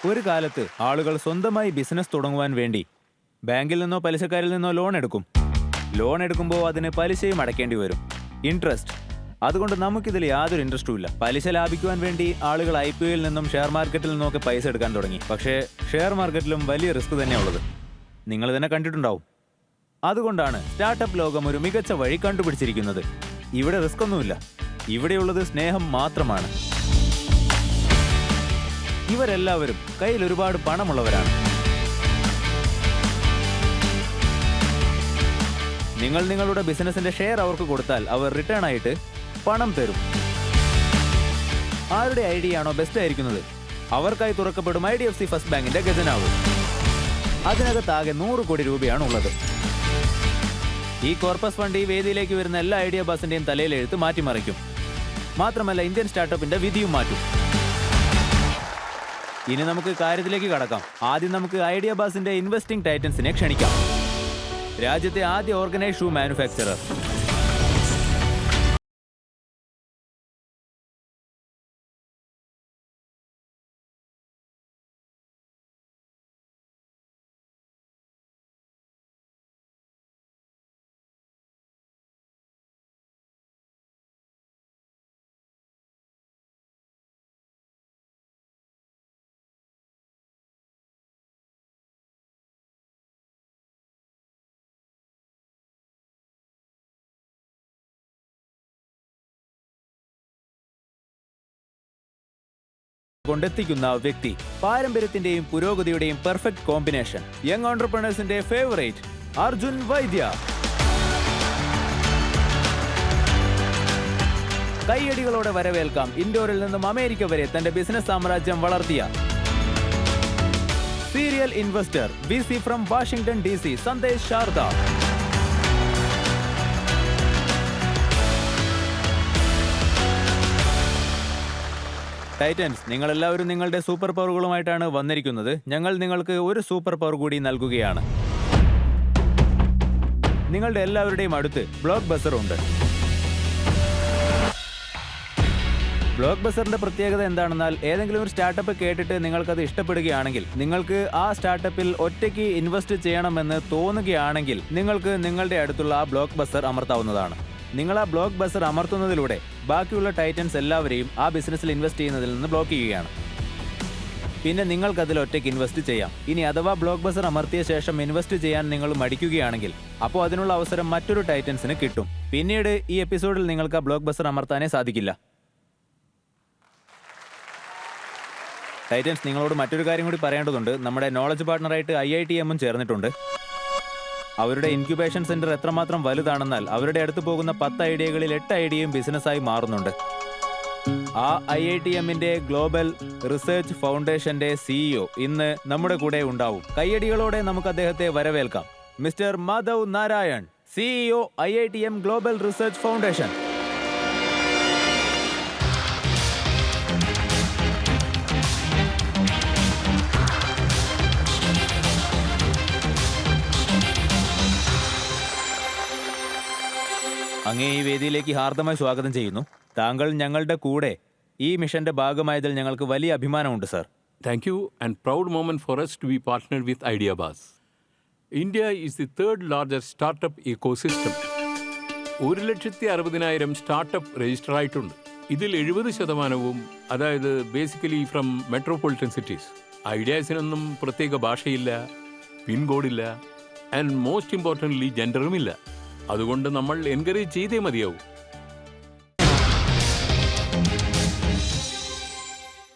ഒരു കാലത്ത് ആളുകൾ സ്വന്തമായി ബിസിനസ് തുടങ്ങുവാൻ വേണ്ടി ബാങ്കിൽ നിന്നോ പലിശക്കാരിൽ നിന്നോ ലോൺ എടുക്കും. ലോൺ എടുക്കുമ്പോൾ അതിന് പലിശയും അടയ്ക്കേണ്ടി വരും, ഇൻട്രസ്റ്റ്. അതുകൊണ്ട് നമുക്കിതിൽ യാതൊരു ഇൻട്രസ്റ്റും ഇല്ല. പലിശ ലാഭിക്കുവാൻ വേണ്ടി ആളുകൾ IPOയിൽ നിന്നും ഷെയർ മാർക്കറ്റിൽ നിന്നൊക്കെ പൈസ എടുക്കാൻ തുടങ്ങി. പക്ഷേ ഷെയർ മാർക്കറ്റിലും വലിയ റിസ്ക് തന്നെയുള്ളത് നിങ്ങൾ തന്നെ കണ്ടിട്ടുണ്ടാവും. അതുകൊണ്ടാണ് സ്റ്റാർട്ടപ്പ് ലോകം ഒരു മികച്ച വഴി കണ്ടുപിടിച്ചിരിക്കുന്നത്. ഇവിടെ റിസ്ക് ഒന്നുമില്ല, ഇവിടെയുള്ളത് സ്നേഹം മാത്രമാണ്. ഇവരെല്ലാവരും കയ്യിൽ ഒരുപാട് പണമുള്ളവരാണ്. നിങ്ങൾ നിങ്ങളുടെ ബിസിനസിന്റെ ഷെയർ അവർക്ക് കൊടുത്താൽ അവർ റിട്ടേൺ ആയിട്ട് പണം തരും. ആരുടെ ഐഡിയ ആണോ ബെസ്റ്റ് ആയിരിക്കുന്നത് അവർക്കായി തുറക്കപ്പെടും IDFC ഫസ്റ്റ് ബാങ്കിന്റെ ഖജനാവ്. അതിനകത്താകെ 100 കോടി രൂപയാണ് ഉള്ളത്. ഈ കോർപ്പസ് ഫണ്ട് ഈ വേദിയിലേക്ക് വരുന്ന എല്ലാ ഐഡിയ ബസിന്റെയും തലയിൽ എഴുത്ത് മാറ്റിമറിക്കും. മാത്രമല്ല ഇന്ത്യൻ സ്റ്റാർട്ടപ്പിന്റെ വിധിയും മാറ്റും. ഇനി നമുക്ക് കാര്യത്തിലേക്ക് കടക്കാം. ആദ്യം നമുക്ക് ഐഡിയ ബസിന്റെ ഇൻവെസ്റ്റിംഗ് ടൈറ്റൻസിനെ ക്ഷണിക്കാം. രാജ്യത്തെ ആദ്യ ഓർഗനൈസ്ഡ് ഷൂ മാനുഫാക്ചറർ, കൊണ്ടെത്തിക്കുന്ന വ്യക്തി. പാരമ്പര്യത്തിന്റെയും പുരോഗതിയുടെയും പെർഫെക്റ്റ് കോമ്പിനേഷൻ. യങ് ഓൺടർപ്രണേഴ്സിന്റെ ഫേവറേറ്റ് അർജുൻ വൈദ്യ. കൈയടികളോടെ വരവേൽക്കാം ഇൻഡോറിൽ നിന്നും അമേരിക്ക വരെ തന്റെ ബിസിനസ് സാമ്രാജ്യം വളർത്തിയ serial investor VC from Washington DC Sandesh Sharada. Titans, നിങ്ങളെല്ലാവരും നിങ്ങളുടെ സൂപ്പർ പവറുകളുമായിട്ടാണ് വന്നിരിക്കുന്നത്. ഞങ്ങൾ നിങ്ങൾക്ക് ഒരു സൂപ്പർ പവർ കൂടി നൽകുകയാണ്. നിങ്ങളുടെ എല്ലാവരുടെയും അടുത്ത് ബ്ലോക്ക് ബസർ ഉണ്ട്. ബ്ലോക്ക് ബസറിന്റെ പ്രത്യേകത എന്താണെന്നാൽ ഏതെങ്കിലും ഒരു സ്റ്റാർട്ടപ്പ് കേട്ടിട്ട് നിങ്ങൾക്കത് ഇഷ്ടപ്പെടുകയാണെങ്കിൽ, നിങ്ങൾക്ക് ആ സ്റ്റാർട്ടപ്പിൽ ഒറ്റയ്ക്ക് ഇൻവെസ്റ്റ് ചെയ്യണമെന്ന് തോന്നുകയാണെങ്കിൽ നിങ്ങൾക്ക് നിങ്ങളുടെ അടുത്തുള്ള ആ ബ്ലോക്ക് ബസർ അമർത്താവുന്നതാണ്. നിങ്ങൾ ആ ബ്ലോക്ക് ബസർ അമർത്തുന്നതിലൂടെ ബാക്കിയുള്ള ടൈറ്റൻസ് എല്ലാവരെയും ആ ബിസിനസ്സിൽ ഇൻവെസ്റ്റ് ചെയ്യുന്നതിൽ നിന്ന് ബ്ലോക്ക് ചെയ്യുകയാണ്. പിന്നെ നിങ്ങൾക്കതിൽ ഒറ്റയ്ക്ക് ഇൻവെസ്റ്റ് ചെയ്യാം. ഇനി അഥവാ ബ്ലോക്ക് ബസർ അമർത്തിയ ശേഷം ഇൻവെസ്റ്റ് ചെയ്യാൻ നിങ്ങൾ മടിക്കുകയാണെങ്കിൽ അപ്പോൾ അതിനുള്ള അവസരം മറ്റൊരു ടൈറ്റൻസിന് കിട്ടും. പിന്നീട് ഈ എപ്പിസോഡിൽ നിങ്ങൾക്ക് ആ ബ്ലോക്ക് ബസർ അമർത്താനേ സാധിക്കില്ല. ടൈറ്റൻസ്, നിങ്ങളോട് മറ്റൊരു കാര്യം കൂടി പറയേണ്ടതുണ്ട്. നമ്മുടെ നോളജ് പാർട്ണറായിട്ട് IITM ചേർന്നിട്ടുണ്ട്. അവരുടെ ഇൻക്യുബേഷൻ സെന്റർ എത്രമാത്രം വലുതാണെന്നാൽ അവരുടെ അടുത്ത് പോകുന്ന 10 ഐഡിയകളിൽ 8 ഐഡിയയും ബിസിനസ്സായി മാറുന്നുണ്ട്. ആ IITMന്റെ ഗ്ലോബൽ റിസർച്ച് ഫൗണ്ടേഷന്റെ CEO ഇന്ന് നമ്മുടെ കൂടെ ഉണ്ടാവും. കയ്യടികളോടെ നമുക്ക് അദ്ദേഹത്തെ വരവേൽക്കാം. Mister Madhav Narayan, CEO IITM global research foundation. അങ്ങേ ഈ വേദിയിലേക്ക് ഹാർദമായി സ്വാഗതം ചെയ്യുന്നു. താങ്കൾ ഞങ്ങളുടെ കൂടെ ഈ മിഷന്റെ ഭാഗമായതിൽ ഞങ്ങൾക്ക് വലിയ അഭിമാനമുണ്ട് sir. Thank you, and proud moment for us to be partnered with IdeaBuzz. India is the third largest startup ecosystem. 1,60,000 startup register ആയിട്ടുണ്ട്. ഇതിൽ 70%, അതായത് ബേസിക്കലി ഫ്രം മെട്രോപൊളിറ്റൻ സിറ്റീസ്. ഐഡിയാസിനൊന്നും പ്രത്യേക ഭാഷയില്ല, പിൻകോഡില്ല, ആൻഡ് മോസ്റ്റ് ഇമ്പോർട്ടൻ്റ്ലി ജെൻഡറുമില്ല. അതുകൊണ്ട് നമ്മൾ എൻകറേജ് ചെയ്തേ മതിയാവും.